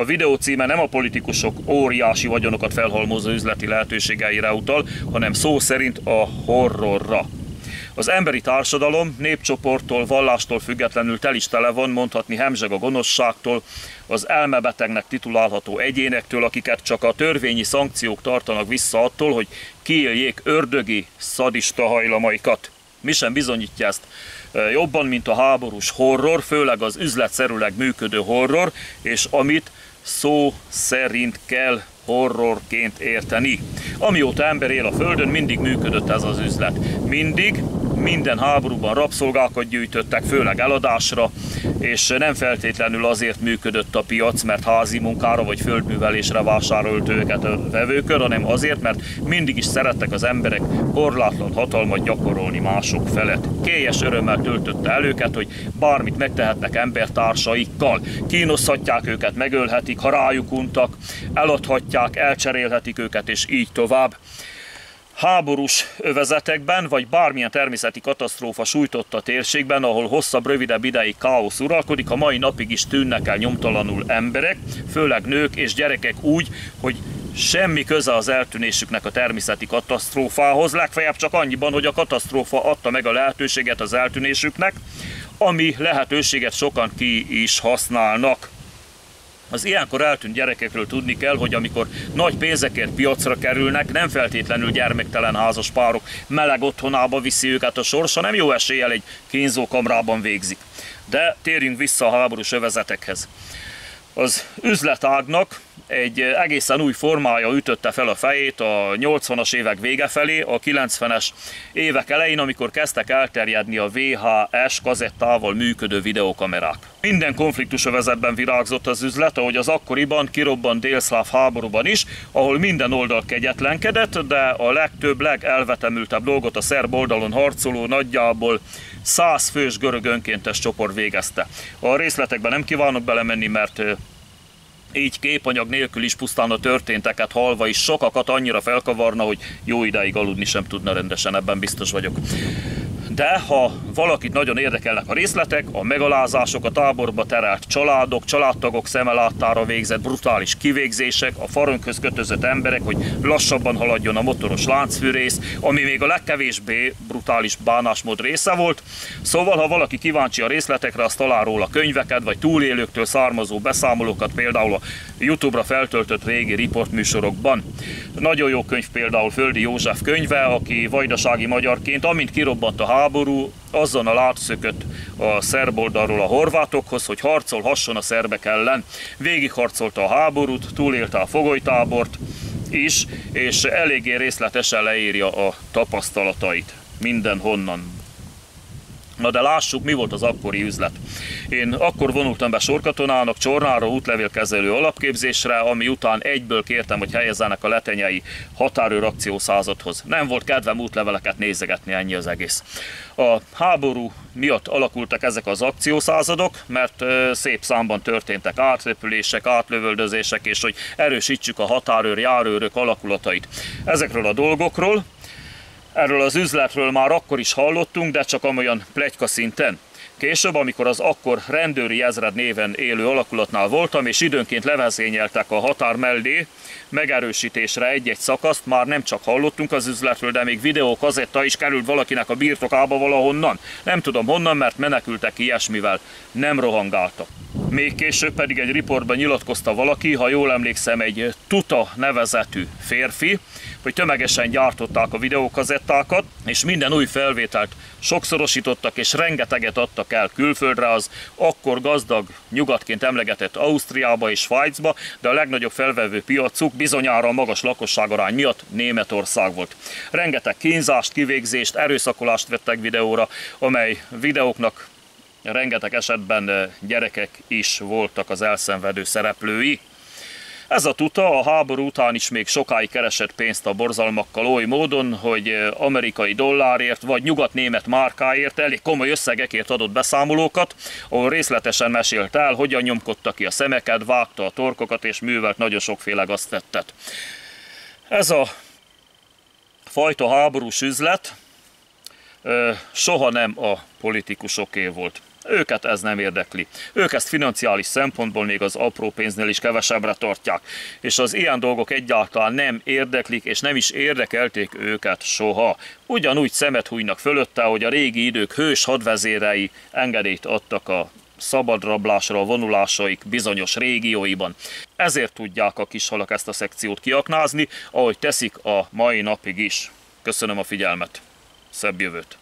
A videó címe nem a politikusok óriási vagyonokat felhalmozó üzleti lehetőségeire utal, hanem szó szerint a horrorra. Az emberi társadalom népcsoporttól, vallástól függetlenül tel is tele van, mondhatni hemzseg a gonoszságtól, az elmebetegnek titulálható egyénektől, akiket csak a törvényi szankciók tartanak vissza attól, hogy kiéljék ördögi, szadista hajlamaikat. Mi sem bizonyítja ezt jobban, mint a háborús horror, főleg az üzletszerűleg működő horror, és amit szó szerint kell horrorként érteni. Amióta ember él a Földön, mindig működött ez az üzlet. Mindig, minden háborúban rabszolgákat gyűjtöttek, főleg eladásra, és nem feltétlenül azért működött a piac, mert házi munkára vagy földművelésre vásárolt őket a vevőkör, hanem azért, mert mindig is szerettek az emberek korlátlan hatalmat gyakorolni mások felett. Kélyes örömmel töltötte el őket, hogy bármit megtehetnek embertársaikkal. Kínozhatják őket, megölhetik, ha rájuk untak, eladhatják, elcserélhetik őket, és így tovább. Háborús övezetekben, vagy bármilyen természeti katasztrófa sújtotta térségben, ahol hosszabb, rövidebb ideig káosz uralkodik, a mai napig is tűnnek el nyomtalanul emberek, főleg nők és gyerekek úgy, hogy semmi köze az eltűnésüknek a természeti katasztrófához, legfeljebb csak annyiban, hogy a katasztrófa adta meg a lehetőséget az eltűnésüknek, ami lehetőséget sokan ki is használnak. Az ilyenkor eltűnt gyerekekről tudni kell, hogy amikor nagy pénzekért piacra kerülnek, nem feltétlenül gyermektelen házas párok meleg otthonába viszi őket a sors, hanem jó eséllyel egy kínzókamrában végzik. De térjünk vissza a háborús övezetekhez. Az üzletágnak egy egészen új formája ütötte fel a fejét a 80-as évek vége felé, a 90-es évek elején, amikor kezdtek elterjedni a VHS kazettával működő videókamerák. Minden konfliktusövezetben virágzott az üzlet, ahogy az akkoriban kirobbant délszláv háborúban is, ahol minden oldal kegyetlenkedett, de a legtöbb, legelvetemültebb dolgot a szerb oldalon harcoló nagyjából 100 fős görög önkéntes csoport végezte. A részletekben nem kívánok belemenni, mert így képanyag nélkül is pusztán a történteket hallva is sokakat annyira felkavarna, hogy jó ideig aludni sem tudna rendesen, ebben biztos vagyok. De ha valakit nagyon érdekelnek a részletek, a megalázások, a táborba terelt családok, családtagok szeme láttára végzett brutális kivégzések, a farönkhöz kötözött emberek, hogy lassabban haladjon a motoros láncfűrész, ami még a legkevésbé brutális bánásmód része volt. Szóval, ha valaki kíváncsi a részletekre, az talál róla könyveket, vagy túlélőktől származó beszámolókat, például a YouTube-ra feltöltött régi riportműsorokban. Nagyon jó könyv például Földi József könyve, aki vajdasági magyarként, amint kirobbant a háború, azonnal átszökött a szerb oldalról a horvátokhoz, hogy harcolhasson a szerbek ellen. Végigharcolta a háborút, túlélte a fogolytábort is, és eléggé részletesen leírja a tapasztalatait mindenhonnan. Na de lássuk, mi volt az akkori üzlet. Én akkor vonultam be sorkatonának Csornára útlevélkezelő alapképzésre, ami után egyből kértem, hogy helyezzenek a letenyei határőr akciószázadhoz. Nem volt kedvem útleveleket nézegetni, ennyi az egész. A háború miatt alakultak ezek az akciószázadok, mert szép számban történtek átrepülések, átlövöldözések, és hogy erősítsük a határőr, járőrök alakulatait. Ezekről a dolgokról, erről az üzletről már akkor is hallottunk, de csak amolyan pletyka szinten. Később, amikor az akkor rendőri ezred néven élő alakulatnál voltam, és időnként levezényeltek a határ mellé megerősítésre egy-egy szakaszt, már nem csak hallottunk az üzletről, de még videókazetta is került valakinek a birtokába valahonnan. Nem tudom honnan, mert menekültek ilyesmivel, nem rohangáltak. Még később pedig egy riportban nyilatkozta valaki, ha jól emlékszem, egy Tuta nevezetű férfi, hogy tömegesen gyártották a videókazettákat, és minden új felvételt sokszorosítottak, és rengeteget adtak el külföldre, az akkor gazdag nyugatként emlegetett Ausztriába és Svájcba, de a legnagyobb felvevő piacuk bizonyára a magas lakosságarány miatt Németország volt. Rengeteg kínzást, kivégzést, erőszakolást vettek videóra, amely videóknak rengeteg esetben gyerekek is voltak az elszenvedő szereplői. Ez a Tuta a háború után is még sokáig keresett pénzt a borzalmakkal oly módon, hogy amerikai dollárért vagy nyugat-német márkáért elég komoly összegekért adott beszámolókat, ahol részletesen mesélt el, hogyan nyomkodta ki a szemeket, vágta a torkokat és művelt nagyon sokféle gaztettet. Ez a fajta háborús üzlet soha nem a politikusoké volt. Őket ez nem érdekli. Ők ezt financiális szempontból még az apró pénznél is kevesebbre tartják. És az ilyen dolgok egyáltalán nem érdeklik, és nem is érdekelték őket soha. Ugyanúgy szemet hújnak fölötte, hogy a régi idők hős hadvezérei engedélyt adtak a szabadrablásra a vonulásaik bizonyos régióiban. Ezért tudják a kishalak ezt a szekciót kiaknázni, ahogy teszik a mai napig is. Köszönöm a figyelmet. Szebb jövőt!